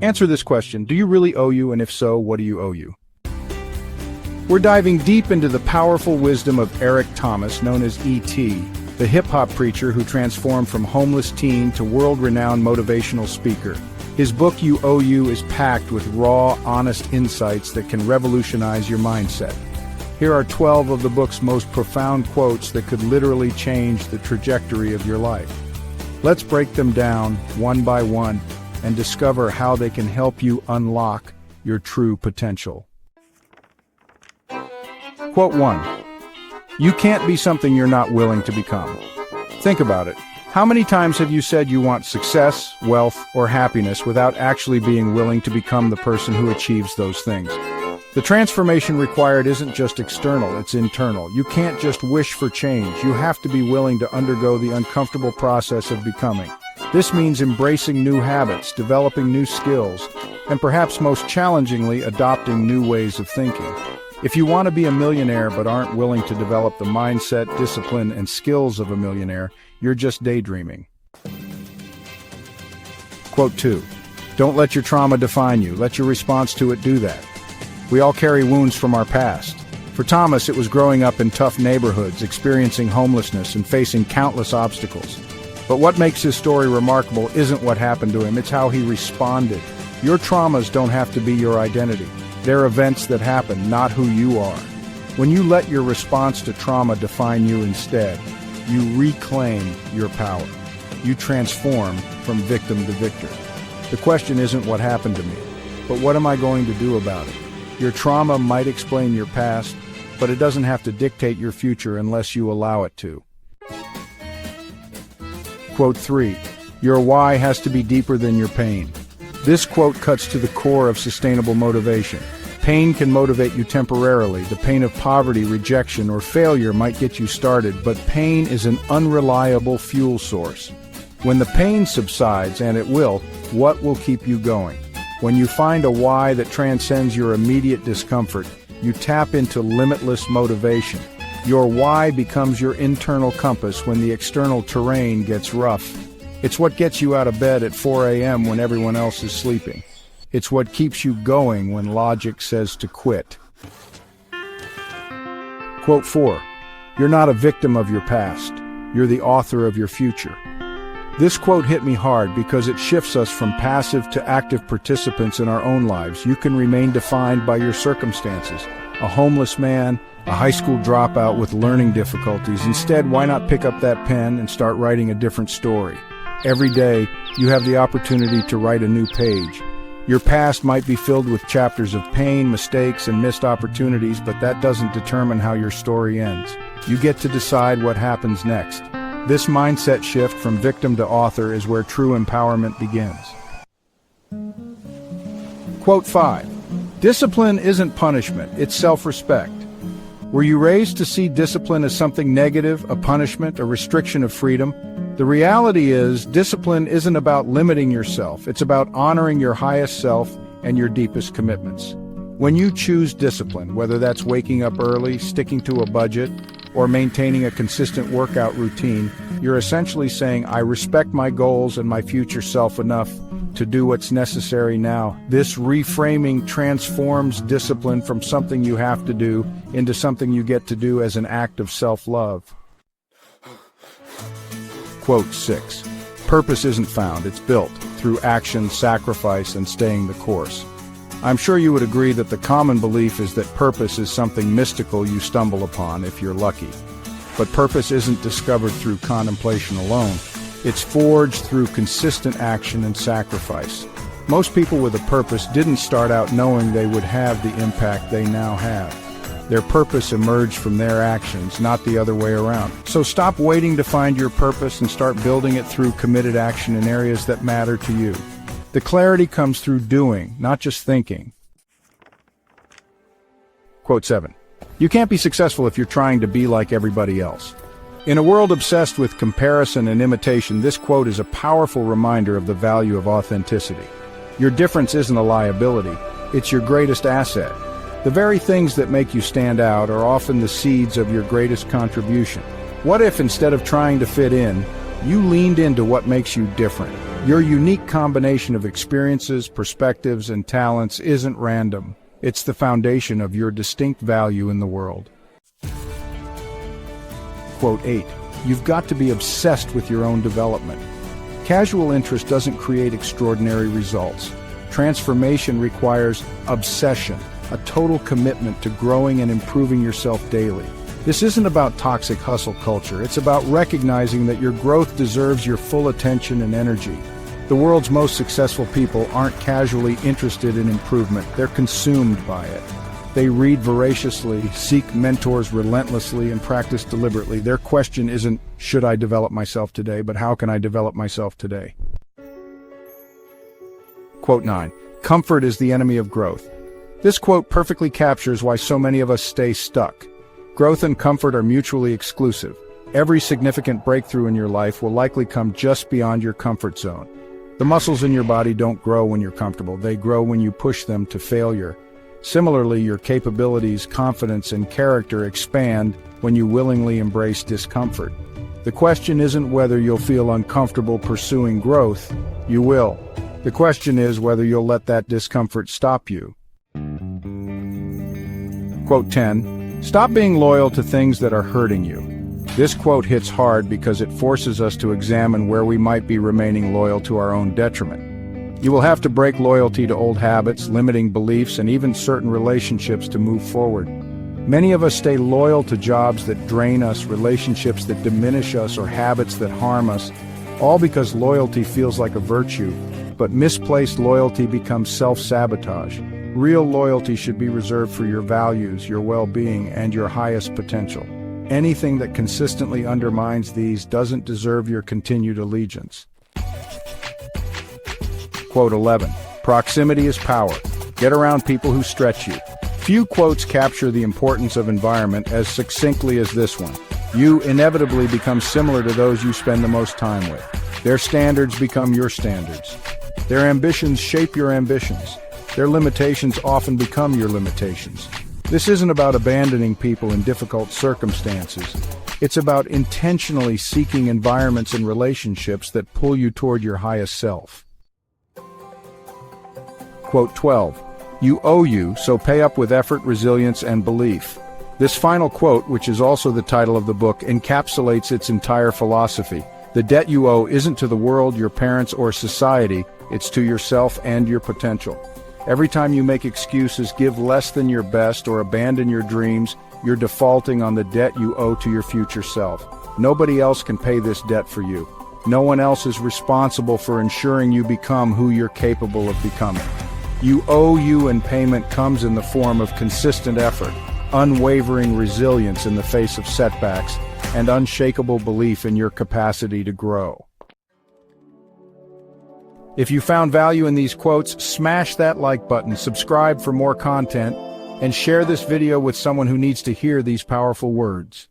Answer this question: do you really owe you, and if so, what do you owe you? We're diving deep into the powerful wisdom of Eric Thomas, known as E.T., the hip-hop preacher who transformed from homeless teen to world-renowned motivational speaker. His book, You Owe You, is packed with raw, honest insights that can revolutionize your mindset. Here are 12 of the book's most profound quotes that could literally change the trajectory of your life. Let's break them down one by one and discover how they can help you unlock your true potential. Quote 1. You can't be something you're not willing to become. Think about it. How many times have you said you want success, wealth, or happiness without actually being willing to become the person who achieves those things? The transformation required isn't just external, it's internal. You can't just wish for change. You have to be willing to undergo the uncomfortable process of becoming. This means embracing new habits, developing new skills, and perhaps most challengingly, adopting new ways of thinking. If you want to be a millionaire but aren't willing to develop the mindset, discipline, and skills of a millionaire, you're just daydreaming. Quote 2. Don't let your trauma define you. Let your response to it do that. We all carry wounds from our past. For Thomas, it was growing up in tough neighborhoods, experiencing homelessness, and facing countless obstacles. But what makes his story remarkable isn't what happened to him, it's how he responded. Your traumas don't have to be your identity. They're events that happen, not who you are. When you let your response to trauma define you instead, you reclaim your power. You transform from victim to victor. The question isn't what happened to me, but what am I going to do about it? Your trauma might explain your past, but it doesn't have to dictate your future unless you allow it to. Quote 3. Your why has to be deeper than your pain. This quote cuts to the core of sustainable motivation. Pain can motivate you temporarily. The pain of poverty, rejection, or failure might get you started, but pain is an unreliable fuel source. When the pain subsides, and it will, what will keep you going? When you find a why that transcends your immediate discomfort, you tap into limitless motivation. Your why becomes your internal compass when the external terrain gets rough. It's what gets you out of bed at 4 a.m. when everyone else is sleeping. It's what keeps you going when logic says to quit. Quote 4. You're not a victim of your past. You're the author of your future. This quote hit me hard because it shifts us from passive to active participants in our own lives. You can remain defined by your circumstances. A homeless man, a high school dropout with learning difficulties. Instead, why not pick up that pen and start writing a different story? Every day, you have the opportunity to write a new page. Your past might be filled with chapters of pain, mistakes, and missed opportunities, but that doesn't determine how your story ends. You get to decide what happens next. This mindset shift from victim to author is where true empowerment begins. Quote 5. Discipline isn't punishment, it's self-respect. Were you raised to see discipline as something negative, a punishment, a restriction of freedom? The reality is, discipline isn't about limiting yourself. It's about honoring your highest self and your deepest commitments. When you choose discipline, whether that's waking up early, sticking to a budget, or maintaining a consistent workout routine, you're essentially saying, I respect my goals and my future self enough to do what's necessary now. This reframing transforms discipline from something you have to do into something you get to do as an act of self-love. Quote 6. Purpose isn't found, it's built through action, sacrifice, and staying the course. I'm sure you would agree that the common belief is that purpose is something mystical you stumble upon if you're lucky. But purpose isn't discovered through contemplation alone. It's forged through consistent action and sacrifice. Most people with a purpose didn't start out knowing they would have the impact they now have. Their purpose emerged from their actions, not the other way around. So stop waiting to find your purpose and start building it through committed action in areas that matter to you. The clarity comes through doing, not just thinking. Quote 7. You can't be successful if you're trying to be like everybody else. In a world obsessed with comparison and imitation, this quote is a powerful reminder of the value of authenticity. Your difference isn't a liability, it's your greatest asset. The very things that make you stand out are often the seeds of your greatest contribution. What if, instead of trying to fit in, You leaned into what makes you different. Your unique combination of experiences, perspectives, and talents isn't random. It's the foundation of your distinct value in the world. Quote 8. You've got to be obsessed with your own development. Casual interest doesn't create extraordinary results. Transformation requires obsession, a total commitment to growing and improving yourself daily. This isn't about toxic hustle culture. It's about recognizing that your growth deserves your full attention and energy. The world's most successful people aren't casually interested in improvement. They're consumed by it. They read voraciously, seek mentors relentlessly, and practice deliberately. Their question isn't, should I develop myself today, but how can I develop myself today? Quote 9. Comfort is the enemy of growth. This quote perfectly captures why so many of us stay stuck. Growth and comfort are mutually exclusive. Every significant breakthrough in your life will likely come just beyond your comfort zone. The muscles in your body don't grow when you're comfortable. They grow when you push them to failure. Similarly, your capabilities, confidence, and character expand when you willingly embrace discomfort. The question isn't whether you'll feel uncomfortable pursuing growth. You will. The question is whether you'll let that discomfort stop you. Quote 10. Stop being loyal to things that are hurting you. This quote hits hard because it forces us to examine where we might be remaining loyal to our own detriment. You will have to break loyalty to old habits, limiting beliefs, and even certain relationships to move forward. Many of us stay loyal to jobs that drain us, relationships that diminish us, or habits that harm us, all because loyalty feels like a virtue, but misplaced loyalty becomes self-sabotage. Real loyalty should be reserved for your values, your well-being, and your highest potential. Anything that consistently undermines these doesn't deserve your continued allegiance. Quote 11. Proximity is power. Get around people who stretch you. Few quotes capture the importance of environment as succinctly as this one. You inevitably become similar to those you spend the most time with. Their standards become your standards. Their ambitions shape your ambitions. Their limitations often become your limitations. This isn't about abandoning people in difficult circumstances. It's about intentionally seeking environments and relationships that pull you toward your highest self. Quote 12. You owe you, so pay up with effort, resilience, and belief. This final quote, which is also the title of the book, encapsulates its entire philosophy. The debt you owe isn't to the world, your parents, or society. It's to yourself and your potential. Every time you make excuses, give less than your best, or abandon your dreams, you're defaulting on the debt you owe to your future self. Nobody else can pay this debt for you. No one else is responsible for ensuring you become who you're capable of becoming. You owe you, and payment comes in the form of consistent effort, unwavering resilience in the face of setbacks, and unshakable belief in your capacity to grow. If you found value in these quotes, smash that like button, subscribe for more content, and share this video with someone who needs to hear these powerful words.